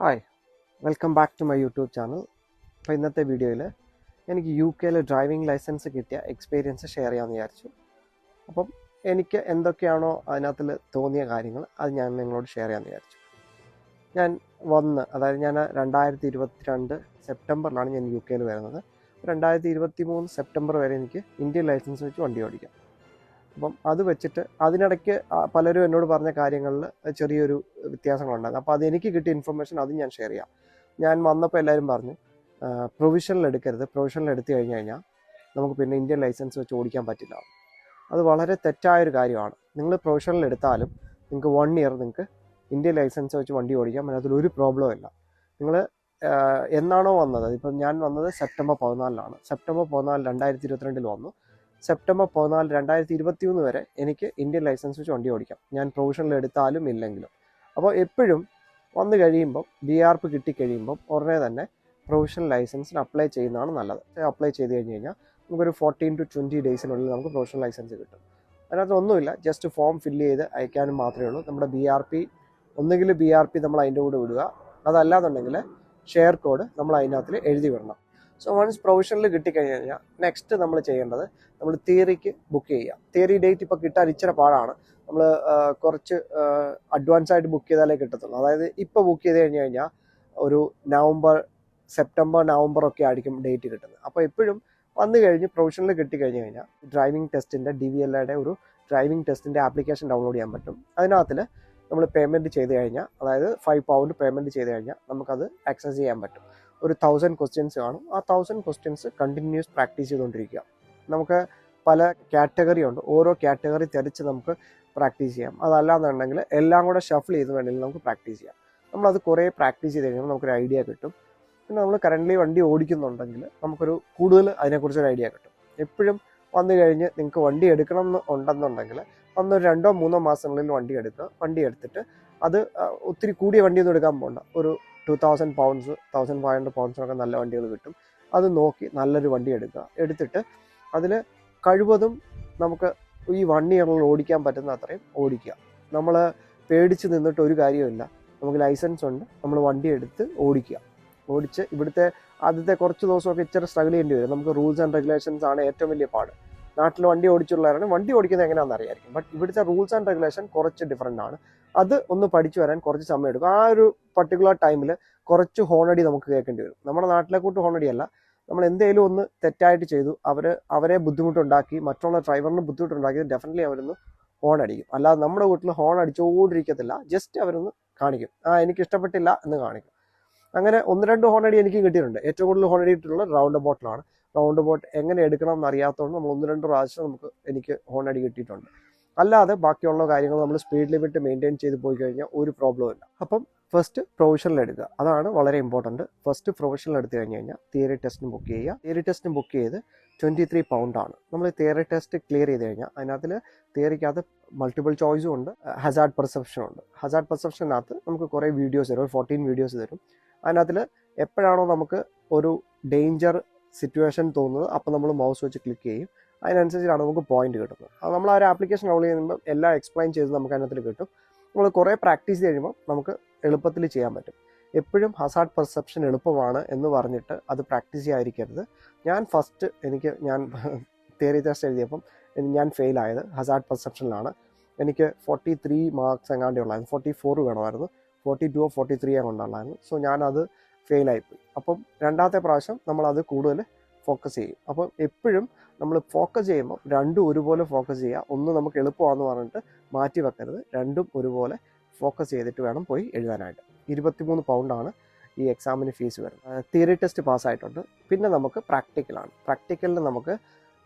Hi welcome back to my YouTube channel. അപ്പോൾ ഇന്നത്തെ വീഡിയോയിൽ എനിക്ക് യു കെയിൽ ഡ്രൈവിംഗ് ലൈസൻസ് കിട്ടിയ എക്സ്പീരിയൻസ് ഷെയർ ചെയ്യാമെന്ന് വിചാരിച്ചു. അപ്പം എനിക്ക് എന്തൊക്കെയാണോ അതിനകത്തിൽ തോന്നിയ കാര്യങ്ങൾ അത് ഞാൻ നിങ്ങളോട് ഷെയർ ചെയ്യാമെന്ന് വിചാരിച്ചു. ഞാൻ അതായത് ഞാൻ 2022 സെപ്റ്റംബറിലാണ് ഞാൻ യു കെയിൽ വരുന്നത്. 2023 സെപ്റ്റംബർ വരെ എനിക്ക് ഇന്ത്യൻ ലൈസൻസ് വെച്ച് വണ്ടി ഓടിക്കാം. അപ്പം അത് വെച്ചിട്ട് അതിനിടയ്ക്ക് പലരും എന്നോട് പറഞ്ഞ കാര്യങ്ങളിൽ ചെറിയൊരു വ്യത്യാസങ്ങളുണ്ടായിരുന്നു. അപ്പോൾ അതെനിക്ക് കിട്ടിയ ഇൻഫർമേഷൻ അത് ഞാൻ ഷെയർ ചെയ്യാം. ഞാൻ വന്നപ്പോൾ എല്ലാവരും പറഞ്ഞു പ്രൊവിഷണൽ എടുക്കരുത്, പ്രൊവിഷണൽ എടുത്തു കഴിഞ്ഞാൽ നമുക്ക് പിന്നെ ഇന്ത്യൻ ലൈസൻസ് വെച്ച് ഓടിക്കാൻ പറ്റില്ല. അത് വളരെ തെറ്റായൊരു കാര്യമാണ്. നിങ്ങൾ പ്രൊവിഷണൽ എടുത്താലും നിങ്ങൾക്ക് 1 ഇയർ നിങ്ങൾക്ക് ഇന്ത്യൻ ലൈസൻസ് വെച്ച് വണ്ടി ഓടിക്കാം, അതിലൊരു പ്രോബ്ലവും ഇല്ല. നിങ്ങൾ എന്നാണോ വന്നത്, ഇപ്പം ഞാൻ വന്നത് സെപ്റ്റംബർ 14 സെപ്റ്റംബർ 14 2022 വന്നു. സെപ്റ്റംബർ 14 2023 വരെ എനിക്ക് ഇന്ത്യൻ ലൈസൻസ് വെച്ച് വണ്ടി ഓടിക്കാം, ഞാൻ പ്രൊവിഷണൽ എടുത്താലും ഇല്ലെങ്കിലും. അപ്പോൾ എപ്പോഴും വന്നു കഴിയുമ്പം BRP കിട്ടിക്കഴിയുമ്പം ഉടനെ തന്നെ പ്രൊവിഷണൽ ലൈസൻസിന് അപ്ലൈ ചെയ്യുന്നതാണ് നല്ലത്. അപ്ലൈ ചെയ്ത് കഴിഞ്ഞ് കഴിഞ്ഞാൽ നമുക്കൊരു 14 to 20 ഡേയ്സിനുള്ളിൽ നമുക്ക് പ്രൊവിഷണൽ ലൈസൻസ് കിട്ടും. അതിനകത്ത് ഒന്നുമില്ല, ജസ്റ്റ് ഫോം ഫില്ല് ചെയ്ത് അയക്കാനും മാത്രമേ ഉള്ളൂ. നമ്മുടെ ഒന്നുകിൽ BRP നമ്മൾ അതിൻ്റെ കൂടെ വിടുക, അതല്ലാന്നുണ്ടെങ്കിൽ ഷെയർ കോഡ് നമ്മൾ അതിനകത്തിൽ എഴുതി വിടണം. സോ വൺസ് പ്രൊവിഷണൽ കിട്ടിക്കഴിഞ്ഞ് കഴിഞ്ഞാൽ നെക്സ്റ്റ് നമ്മൾ ചെയ്യേണ്ടത് നമ്മൾ തിയറിക്ക് ബുക്ക് ചെയ്യുക. തിയറി ഡേറ്റ് ഇപ്പോൾ കിട്ടാൻ ഇച്ചിരി പാടാണ്. നമ്മൾ കുറച്ച് അഡ്വാൻസ് ആയിട്ട് ബുക്ക് ചെയ്താലേ കിട്ടത്തുള്ളൂ. അതായത് ഇപ്പോൾ ബുക്ക് ചെയ്ത് കഴിഞ്ഞ് കഴിഞ്ഞാൽ ഒരു സെപ്റ്റംബർ നവംബർ ഒക്കെ ആയിരിക്കും ഡേറ്റ് കിട്ടുന്നത്. അപ്പോൾ എപ്പോഴും വന്നു കഴിഞ്ഞ് പ്രൊവിഷണൽ കിട്ടിക്കഴിഞ്ഞ് കഴിഞ്ഞാൽ ഡ്രൈവിംഗ് ടെസ്റ്റിൻ്റെ DVLAയുടെ ഒരു ഡ്രൈവിംഗ് ടെസ്റ്റിൻ്റെ ആപ്ലിക്കേഷൻ ഡൗൺലോഡ് ചെയ്യാൻ പറ്റും. അതിനകത്തിൽ നമ്മൾ പേയ്മെൻറ്റ് ചെയ്ത് കഴിഞ്ഞാൽ, അതായത് £5 പേയ്മെൻറ്റ് ചെയ്ത് കഴിഞ്ഞാൽ നമുക്കത് ആക്സസ് ചെയ്യാൻ പറ്റും. ഒരു 1000 ക്വസ്റ്റ്യൻസ് കാണും. ആ 1000 ക്വസ്റ്റ്യൻസ് കണ്ടിന്യൂസ് പ്രാക്ടീസ് ചെയ്തുകൊണ്ടിരിക്കുക. നമുക്ക് പല കാറ്റഗറി ഉണ്ട്, ഓരോ കാറ്റഗറി തിരിച്ച് നമുക്ക് പ്രാക്ടീസ് ചെയ്യാം. അതല്ലാന്നുണ്ടെങ്കിൽ എല്ലാം കൂടെ ഷഫിൾ ചെയ്ത് വേണമെങ്കിൽ നമുക്ക് പ്രാക്ടീസ് ചെയ്യാം. നമ്മളത് കുറേ പ്രാക്ടീസ് ചെയ്ത് കഴിയുമ്പോൾ നമുക്കൊരു ഐഡിയ കിട്ടും. പിന്നെ നമ്മൾ കറൻ്റ്ലി വണ്ടി ഓടിക്കുന്നുണ്ടെങ്കിൽ നമുക്കൊരു കൂടുതൽ അതിനെക്കുറിച്ചൊരു ഐഡിയ കിട്ടും. എപ്പോഴും വന്നു കഴിഞ്ഞ് നിങ്ങൾക്ക് വണ്ടി എടുക്കണം ഉണ്ടെന്നുണ്ടെങ്കിൽ ഒരു 2-3 മാസങ്ങളിൽ വണ്ടി എടുക്കുക. വണ്ടി എടുത്തിട്ട് അത് ഒത്തിരി കൂടിയ വണ്ടിയൊന്നും എടുക്കാൻ പോകണ്ട. ഒരു £2000 £1500 നല്ല വണ്ടികൾ കിട്ടും. അത് നോക്കി നല്ലൊരു വണ്ടി എടുക്കുക. എടുത്തിട്ട് അതിൽ കഴിവതും നമുക്ക് ഈ 1 ഇയറിൽ ഓടിക്കാൻ പറ്റുന്ന അത്രയും ഓടിക്കുക. നമ്മൾ പേടിച്ച് നിന്നിട്ട് ഒരു കാര്യമില്ല. നമുക്ക് ലൈസൻസ് ഉണ്ട്, നമ്മൾ വണ്ടി എടുത്ത് ഓടിച്ച് ഇവിടുത്തെ ആദ്യത്തെ കുറച്ച് ദിവസമൊക്കെ ഇച്ചിരി സ്ട്രഗിൾ ചെയ്യേണ്ടി വരും. നമുക്ക് റൂൾസ് ആൻഡ് റെഗുലേഷൻസ് ആണ് ഏറ്റവും വലിയ പാട്. നാട്ടിൽ വണ്ടി ഓടിച്ചുള്ളവരാണ് വണ്ടി ഓടിക്കുന്നത് എങ്ങനെയാണെന്ന് അറിയായിരിക്കും. ബട്ട് ഇവിടുത്തെ റൂൾസ് ആൻഡ് റെഗുലേഷൻ കുറച്ച് ഡിഫറൻ്റ് ആണ്. അത് ഒന്ന് പഠിച്ചു വരാൻ കുറച്ച് സമയം എടുക്കും. ആ ഒരു പർട്ടിക്കുലർ ടൈമിൽ കുറച്ച് ഹോണടി നമുക്ക് കേൾക്കേണ്ടി വരും. നമ്മുടെ നാട്ടിലെ കൂട്ട് ഹോണടി അല്ല. നമ്മൾ എന്തെങ്കിലും ഒന്ന് തെറ്റായിട്ട് ചെയ്തു, അവരെ ബുദ്ധിമുട്ടുണ്ടാക്കി, മറ്റുള്ള ഡ്രൈവറിന് ബുദ്ധിമുട്ടുണ്ടാക്കി, ഡെഫിനറ്റ്ലി അവരൊന്ന് ഹോൺ അടിക്കും. അല്ലാതെ നമ്മുടെ വീട്ടിൽ ഹോൺ അടിച്ചുകൊണ്ടിരിക്കത്തില്ല. ജസ്റ്റ് അവരൊന്ന് കാണിക്കും, എനിക്ക് ഇഷ്ടപ്പെട്ടില്ല എന്ന് കാണിക്കും. അങ്ങനെ 1-2 ഹോണടി എനിക്ക് കിട്ടിയിട്ടുണ്ട്. ഏറ്റവും കൂടുതൽ ഹോണടി കിട്ടിയിട്ടുള്ളത് റൗണ്ട് അബൌട്ടിലാണ്. റൗണ്ട് അബൌട്ട് എങ്ങനെ എടുക്കണം എന്ന് അറിയാത്തതുകൊണ്ട് നമ്മൾ 1-2 പ്രാവശ്യം എനിക്ക് ഹോണടി കിട്ടിയിട്ടുണ്ട്. അല്ലാതെ ബാക്കിയുള്ള കാര്യങ്ങൾ നമ്മൾ സ്പീഡ് ലിമിറ്റ് മെയിൻറ്റെയിൻ ചെയ്ത് പോയി കഴിഞ്ഞാൽ ഒരു പ്രോബ്ലം ഇല്ല. അപ്പം ഫസ്റ്റ് പ്രൊവിഷണൽ എടുക്കുക, അതാണ് വളരെ ഇമ്പോർട്ടൻറ്റ്. ഫസ്റ്റ് പ്രൊവിഷണൽ എടുത്തു കഴിഞ്ഞ് കഴിഞ്ഞാൽ തിയറി ടെസ്റ്റിന് ബുക്ക് ചെയ്യുക. തിയറി ടെസ്റ്റിന് ബുക്ക് ചെയ്ത് £23 ആണ്. നമ്മൾ തിയറി ടെസ്റ്റ് ക്ലിയർ ചെയ്ത് കഴിഞ്ഞാൽ അതിനകത്തിൽ തിയറിക്കകത്ത് മൾട്ടിപ്പിൾ ചോയ്സും ഉണ്ട്, ഹസാർഡ് പെർസെപ്ഷനും ഉണ്ട്. ഹസാർഡ് പെർസെപ്ഷനകത്ത് നമുക്ക് കുറേ വീഡിയോസ് തരും, 14 വീഡിയോസ് തരും. അതിനകത്തിൽ എപ്പോഴാണോ നമുക്ക് ഒരു ഡേഞ്ചർ സിറ്റുവേഷൻ തോന്നുന്നത് അപ്പോൾ നമ്മൾ മൗസ് വെച്ച് ക്ലിക്ക് ചെയ്യും. അതിനനുസരിച്ചാണ് നമുക്ക് പോയിന്റ് കിട്ടുന്നത്. അത് നമ്മൾ ആ ഒരു ആപ്ലിക്കേഷൻ ഡൗൺലോഡ് ചെയ്യുമ്പോൾ എല്ലാം എക്സ്പ്ലെയിൻ ചെയ്ത് നമുക്ക് അതിനകത്തിൽ കിട്ടും. നമ്മൾ കുറേ പ്രാക്ടീസ് കഴിയുമ്പോൾ നമുക്ക് എളുപ്പത്തിൽ ചെയ്യാൻ പറ്റും. എപ്പോഴും ഹസാർഡ് പെർസെപ്ഷൻ എളുപ്പമാണ് എന്ന് പറഞ്ഞിട്ട് അത് പ്രാക്ടീസ് ചെയ്യാതിരിക്കരുത്. ഞാൻ തിയറി ടെസ്റ്റ് എഴുതിയപ്പം ഞാൻ ഫെയിലായത് ഹസാർഡ് പെർസെപ്ഷനിലാണ്. എനിക്ക് 43 മാർക്സ് എങ്ങാണ്ടേ ഉള്ളായിരുന്നു. 44 വേണമായിരുന്നു, 42 43 കൊണ്ടുള്ളായിരുന്നു. സോ ഞാനത് ഫെയിലായിപ്പോയി. അപ്പം രണ്ടാമത്തെ പ്രാവശ്യം നമ്മളത് കൂടുതൽ ഫോക്കസ് ചെയ്യും. അപ്പം എപ്പോഴും നമ്മൾ ഫോക്കസ് ചെയ്യുമ്പോൾ രണ്ടും ഒരുപോലെ ഫോക്കസ് ചെയ്യുക. ഒന്ന് നമുക്ക് എളുപ്പമാണെന്ന് പറഞ്ഞിട്ട് മാറ്റി വെക്കരുത്. രണ്ടും ഒരുപോലെ ഫോക്കസ് ചെയ്തിട്ട് വേണം പോയി എഴുതാനായിട്ട്. £23 ഈ എക്സാമിന് ഫീസ് വരുന്നത്. തിയറി ടെസ്റ്റ് പാസ്സായിട്ടുണ്ട്. പിന്നെ നമുക്ക് പ്രാക്ടിക്കലാണ്. പ്രാക്ടിക്കലിന് നമുക്ക്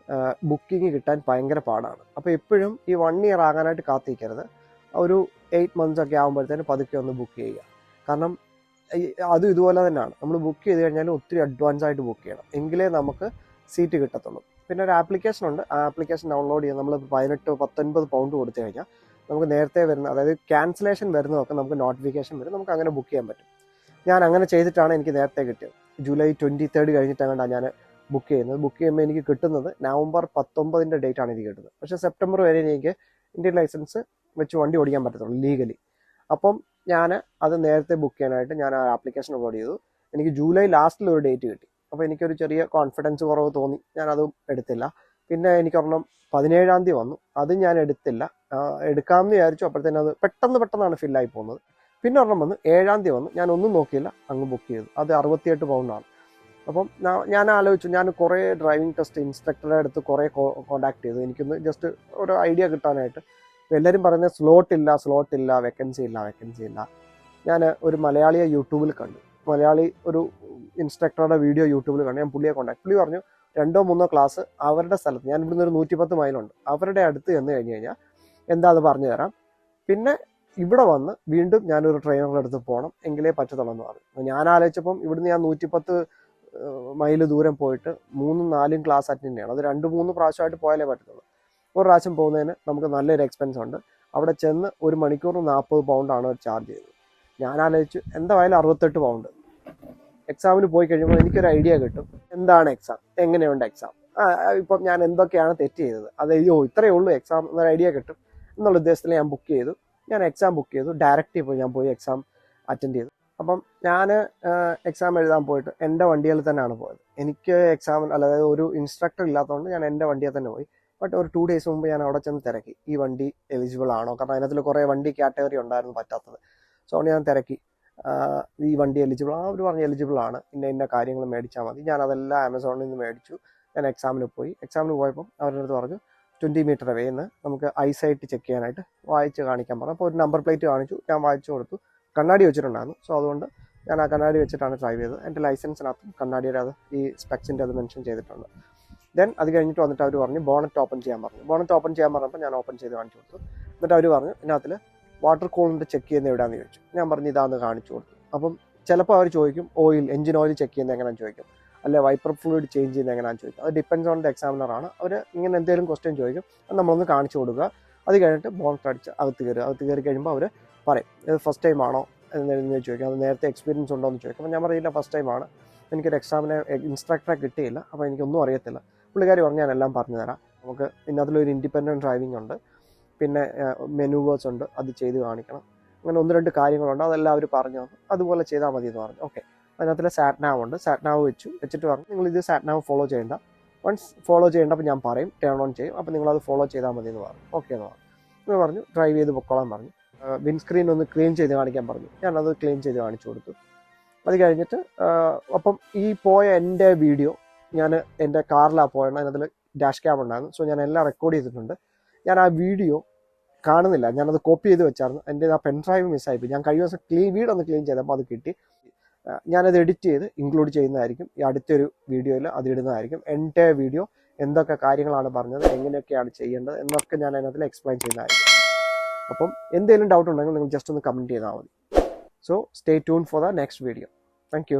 ബുക്കിംഗ് കിട്ടാൻ ഭയങ്കര പാടാണ്. അപ്പോൾ എപ്പോഴും ഈ 1 ഇയർ ആകാനായിട്ട് കാത്തിരിക്കരുത്. ഒരു 8 months ഒക്കെ ആകുമ്പോഴത്തേന് പതുക്കെ ഒന്ന് ബുക്ക് ചെയ്യുക. കാരണം അതും ഇതുപോലെ തന്നെയാണ്. നമ്മൾ ബുക്ക് ചെയ്ത് കഴിഞ്ഞാൽ ഒത്തിരി അഡ്വാൻസ് ആയിട്ട് ബുക്ക് ചെയ്യണം, എങ്കിലേ നമുക്ക് സീറ്റ് കിട്ടത്തുള്ളൂ. പിന്നെ ഒരു ആപ്ലിക്കേഷൻ ഉണ്ട്, ആ ആപ്ലിക്കേഷൻ ഡൗൺലോഡ് ചെയ്യാൻ നമ്മൾ £19 കൊടുത്തു കഴിഞ്ഞാൽ നമുക്ക് നേരത്തെ വരുന്ന, അതായത് ക്യാൻസലേഷൻ വരുന്നതൊക്കെ നമുക്ക് നോട്ടിഫിക്കേഷൻ വരും, നമുക്ക് അങ്ങനെ ബുക്ക് ചെയ്യാൻ പറ്റും. ഞാൻ അങ്ങനെ ചെയ്തിട്ടാണ് എനിക്ക് നേരത്തെ കിട്ടിയത്. ജൂലൈ 23 കഴിഞ്ഞിട്ടാണ് ഞാൻ ബുക്ക് ചെയ്യുന്നത്. ബുക്ക് ചെയ്യുമ്പോൾ എനിക്ക് കിട്ടുന്നത് നവംബർ 19 ഡേറ്റ് ആണ് എനിക്ക് കിട്ടുന്നത്. പക്ഷേ സെപ്റ്റംബർ വരെ എനിക്ക് ഇന്ത്യൻ ലൈസൻസ് വെച്ച് വണ്ടി ഓടിക്കാൻ പറ്റത്തുള്ളൂ ലീഗലി. അപ്പം ഞാൻ അത് നേരത്തെ ബുക്ക് ചെയ്യാനായിട്ട് ഞാൻ ആ ആപ്ലിക്കേഷൻ അപ്ലോഡ് ചെയ്തു. എനിക്ക് ജൂലൈ ലാസ്റ്റിൽ ഒരു ഡേറ്റ് കിട്ടി. അപ്പോൾ എനിക്കൊരു ചെറിയ കോൺഫിഡൻസ് കുറവ് തോന്നി, ഞാനതും എടുത്തില്ല. പിന്നെ എനിക്കൊരെണ്ണം 17-ാം തീയതി വന്നു, അത് ഞാൻ എടുത്തില്ല. എടുക്കാമെന്ന് വിചാരിച്ചു, അപ്പോഴത്തേനും അത് പെട്ടെന്നാണ് ഫില്ലായി പോകുന്നത്. പിന്നെ ഒരെണ്ണം വന്നു 7-ാം തീയതി വന്നു, ഞാൻ ഒന്നും നോക്കിയില്ല, അങ്ങ് ബുക്ക് ചെയ്തു. അത് 68 പൗണ്ടാണ്. അപ്പം ഞാൻ ആലോചിച്ചു, ഞാൻ കുറേ ഡ്രൈവിംഗ് ടെസ്റ്റ് ഇൻസ്ട്രക്ടറുടെ അടുത്ത് കുറേ കോൺടാക്ട് ചെയ്തു, എനിക്കൊന്ന് ജസ്റ്റ് ഒരു ഐഡിയ കിട്ടാനായിട്ട്. എല്ലാവരും പറയുന്നത് സ്ലോട്ട് ഇല്ല, വേക്കൻസി ഇല്ല. ഞാൻ ഒരു മലയാളിയെ യൂട്യൂബിൽ കണ്ടു, മലയാളി ഒരു ഇൻസ്ട്രക്ടറുടെ വീഡിയോ യൂട്യൂബിൽ കണ്ടു. ഞാൻ പുള്ളിയെ പുള്ളി പറഞ്ഞു 2-3 ക്ലാസ് അവരുടെ സ്ഥലത്ത്, ഞാൻ ഇവിടുന്ന് ഒരു 110 മൈലുണ്ട്, അവരുടെ അടുത്ത് ചെന്ന് കഴിഞ്ഞ് കഴിഞ്ഞാൽ എന്താ അത് പറഞ്ഞു തരാം. പിന്നെ ഇവിടെ വന്ന് വീണ്ടും ഞാനൊരു ട്രെയിനറുടെ അടുത്ത് പോകണം, എങ്കിലേ പറ്റത്തുള്ളൂ എന്ന് പറഞ്ഞു. ഞാൻ ആലോചിച്ചപ്പം ഇവിടുന്ന് ഞാൻ 110 മൈൽ ദൂരം പോയിട്ട് 3-4 ക്ലാസ് അറ്റൻഡ് ചെയ്യണം. അത് 2-3 പ്രാവശ്യമായിട്ട് പോയാലേ പറ്റത്തുള്ളൂ. ഒരു പ്രാവശ്യം പോകുന്നതിന് നമുക്ക് നല്ലൊരു എക്സ്പെൻസ് ഉണ്ട്. അവിടെ ചെന്ന് 1 മണിക്കൂറിന് 40 പൗണ്ടാണ് അവർ ചാർജ് ചെയ്തത്. ഞാൻ ആലോചിച്ചു എന്തായാലും 68 പൗണ്ട്. എക്സാമിന് പോയി കഴിയുമ്പോൾ എനിക്കൊരു ഐഡിയ കിട്ടും, എന്താണ് എക്സാം, എങ്ങനെയുണ്ട് എക്സാം, ഇപ്പം ഞാൻ എന്തൊക്കെയാണ് തെറ്റ് ചെയ്തത്, അത് ഇത്രയേ ഉള്ളൂ എക്സാം എന്നൊരു ഐഡിയ കിട്ടും എന്നുള്ള ഉദ്ദേശത്തിൽ ഞാൻ ബുക്ക് ചെയ്തു. ഞാൻ എക്സാം ബുക്ക് ചെയ്തു, ഡയറക്റ്റ് ഞാൻ പോയി എക്സാം അറ്റൻഡ് ചെയ്തു. അപ്പം ഞാൻ എക്സാം എഴുതാൻ പോയിട്ട് എൻ്റെ വണ്ടിയിൽ തന്നെയാണ് പോയത്. എനിക്ക് എക്സാമിൽ അതായത് ഒരു ഇൻസ്ട്രക്ടർ ഇല്ലാത്തതുകൊണ്ട് ഞാൻ എൻ്റെ വണ്ടിയിൽ തന്നെ പോയി. ബട്ട് ഒരു 2 ഡേയ്സ് മുമ്പ് ഞാൻ അവിടെ ചെന്ന് തിരക്കി, ഈ വണ്ടി എലിജിബിൾ ആണോ, കാരണം അതിനകത്തിൽ കുറേ വണ്ടി കാറ്റഗറി ഉണ്ടായിരുന്നു പറ്റാത്തത്. സോ അതുകൊണ്ട് ഞാൻ തിരക്കി, ഈ വണ്ടി എലിജിബിൾ ആണ്. അവർ പറഞ്ഞ് എലിജിബിൾ ആണ്, ഇന്ന കാര്യങ്ങൾ മേടിച്ചാൽ മതി. ഞാൻ അതെല്ലാം ആമസോണിൽ നിന്ന് മേടിച്ചു. ഞാൻ എക്സാമിന് പോയപ്പം അവരുടെ അടുത്ത് പറഞ്ഞു 20 മീറ്റർ വേന്ന് നമുക്ക് ഐസൈറ്റ് ചെക്ക് ചെയ്യാനായിട്ട് വായിച്ച് കാണിക്കാൻ പറഞ്ഞു. അപ്പോൾ ഒരു നമ്പർ പ്ലേറ്റ് കാണിച്ചു, ഞാൻ വായിച്ചു കൊടുത്തു. കണ്ണാടി വെച്ചിട്ടുണ്ടായിരുന്നു, സോ അതുകൊണ്ട് ഞാൻ ആ കണ്ണാടി വെച്ചിട്ടാണ് ഡ്രൈവ് ചെയ്തത്. എൻ്റെ ലൈസൻസിനകത്തും കണ്ണാടിയുടെ അത് ഈ സ്പെക്സിൻ്റെ അത് മെൻഷൻ ചെയ്തിട്ടുണ്ട്. ദെൻ അത് കഴിഞ്ഞിട്ട് വന്നിട്ട് അവർ പറഞ്ഞു ബോണറ്റ് ഓപ്പൺ ചെയ്യാൻ പറഞ്ഞു. ബോണറ്റ് ഓപ്പൺ ചെയ്യാൻ പറഞ്ഞപ്പോൾ ഞാൻ ഓപ്പൺ ചെയ്ത് കാണിച്ചു കൊടുത്തു. എന്നിട്ട് അവർ പറഞ്ഞു ഇതിനകത്തിൽ വാട്ടർ കൂളിൻ്റെ ചെക്ക് ചെയ്യുന്നത് എവിടെയാണെന്ന് ചോദിച്ചു. ഞാൻ പറഞ്ഞു ഇതാന്ന് കാണിച്ചു കൊടുത്തു. അപ്പം ചിലപ്പോൾ അവർ ചോദിക്കും എഞ്ചിൻ ഓയിൽ ചെക്ക് ചെയ്യുന്നത് എങ്ങനെയാണെന്ന് ചോദിക്കും, അല്ലെ വൈപ്പർ ഫ്ലൂയിഡ് ചേഞ്ച് ചെയ്യുന്നത് എങ്ങനെയാണെന്ന് ചോദിക്കും. അത് ഡിപ്പെൻസ് ഓൺ ദ എക്സാമിനറാണ്. അവർ ഇങ്ങനെ എന്തെങ്കിലും ക്വസ്റ്റ്യൻ ചോദിക്കും, അത് നമ്മളൊന്ന് കാണിച്ചു കൊടുക്കുക. അത് കഴിഞ്ഞിട്ട് ബോണറ്റ് അടിച്ച് അകത്ത് കയറി കഴിയുമ്പോൾ അവർ പറയും ഇത് ഫസ്റ്റ് ടൈം ആണോ എന്ന് ചോദിക്കും, അത് നേരത്തെ എക്സ്പീരിയൻസ് ഉണ്ടോ എന്ന് ചോദിക്കും. അപ്പോൾ ഞാൻ പറയില്ല, ഫസ്റ്റ് ടൈമാണ്, എനിക്കൊരു എക്സാമിന് ഇൻസ്ട്രക്ടറെ കിട്ടിയില്ല, അപ്പോൾ എനിക്കൊന്നും അറിയത്തില്ല. പുള്ളിക്കാരി പറഞ്ഞ് ഞാനെല്ലാം പറഞ്ഞു തരാം, നമുക്ക് അതിലൊരു ഇൻഡിപെൻഡൻറ്റ് ഡ്രൈവിംഗ് ഉണ്ട്, പിന്നെ മെനൂവേഴ്സ് ഉണ്ട്, അത് ചെയ്ത് കാണിക്കണം, അങ്ങനെ 1-2 കാര്യങ്ങളുണ്ട്, അതെല്ലാം അവർ പറഞ്ഞു തന്നു. അതുപോലെ ചെയ്താൽ മതി എന്ന് പറഞ്ഞു. ഓക്കെ, അതിനകത്തിൽ സാറ്റ്നാവ് ഉണ്ട്, സാറ്റ്നാവ് വെച്ചിട്ട് പറഞ്ഞു നിങ്ങളിത് സാറ്റ്നാവ് ഫോളോ ചെയ്യേണ്ട, വൺസ് ഫോളോ ചെയ്യേണ്ടപ്പോൾ ഞാൻ പറയും, ടേൺ ഓൺ ചെയ്യും, അപ്പോൾ നിങ്ങളത് ഫോളോ ചെയ്താൽ മതി എന്ന് പറഞ്ഞു. ഓക്കെ എന്ന് പറഞ്ഞു ഡ്രൈവ് ചെയ്ത് പൊക്കോളാൻ പറഞ്ഞു. വിൻസ്ക്രീൻ ഒന്ന് ക്ലീൻ ചെയ്ത് കാണിക്കാൻ പറഞ്ഞു. ഞാനത് ക്ലീൻ ചെയ്ത് കാണിച്ചു കൊടുത്തു. അത് കഴിഞ്ഞിട്ട് അപ്പം ഈ പോയ എൻ്റെ വീഡിയോ ഞാൻ എൻ്റെ കാറിലാണ് പോയത്, അതിനകത്തിൽ ഡാഷ് ക്യാം ഉണ്ടായിരുന്നു. സോ ഞാൻ എല്ലാം റെക്കോർഡ് ചെയ്തിട്ടുണ്ട്. ഞാൻ ആ വീഡിയോ കാണുന്നില്ല, ഞാനത് കോപ്പി ചെയ്ത് വെച്ചായിരുന്നു. എൻ്റെ ആ പെൻ ഡ്രൈവ് മിസ്സായിപ്പോയി. ഞാൻ കഴിഞ്ഞ ദിവസം വീടൊന്ന് ക്ലീൻ ചെയ്തപ്പോൾ അത് കിട്ടി. ഞാനത് എഡിറ്റ് ചെയ്ത് ഇൻക്ലൂഡ് ചെയ്യുന്നതായിരിക്കും. ഈ അടുത്തൊരു വീഡിയോയിൽ അത് ഇടുന്നതായിരിക്കും. എൻ്റെ വീഡിയോ എന്തൊക്കെ കാര്യങ്ങളാണ് പറഞ്ഞത്, എങ്ങനെയൊക്കെയാണ് ചെയ്യേണ്ടത് എന്നൊക്കെ ഞാൻ അതിനകത്തിൽ എക്സ്പ്ലെയിൻ ചെയ്യുന്നതായിരിക്കും. അപ്പം എന്തെങ്കിലും ഡൗട്ട് ഉണ്ടെങ്കിൽ നിങ്ങൾ ജസ്റ്റ് ഒന്ന് കമൻറ്റ് ചെയ്താൽ മതി. So stay tune for the next video. Thank you.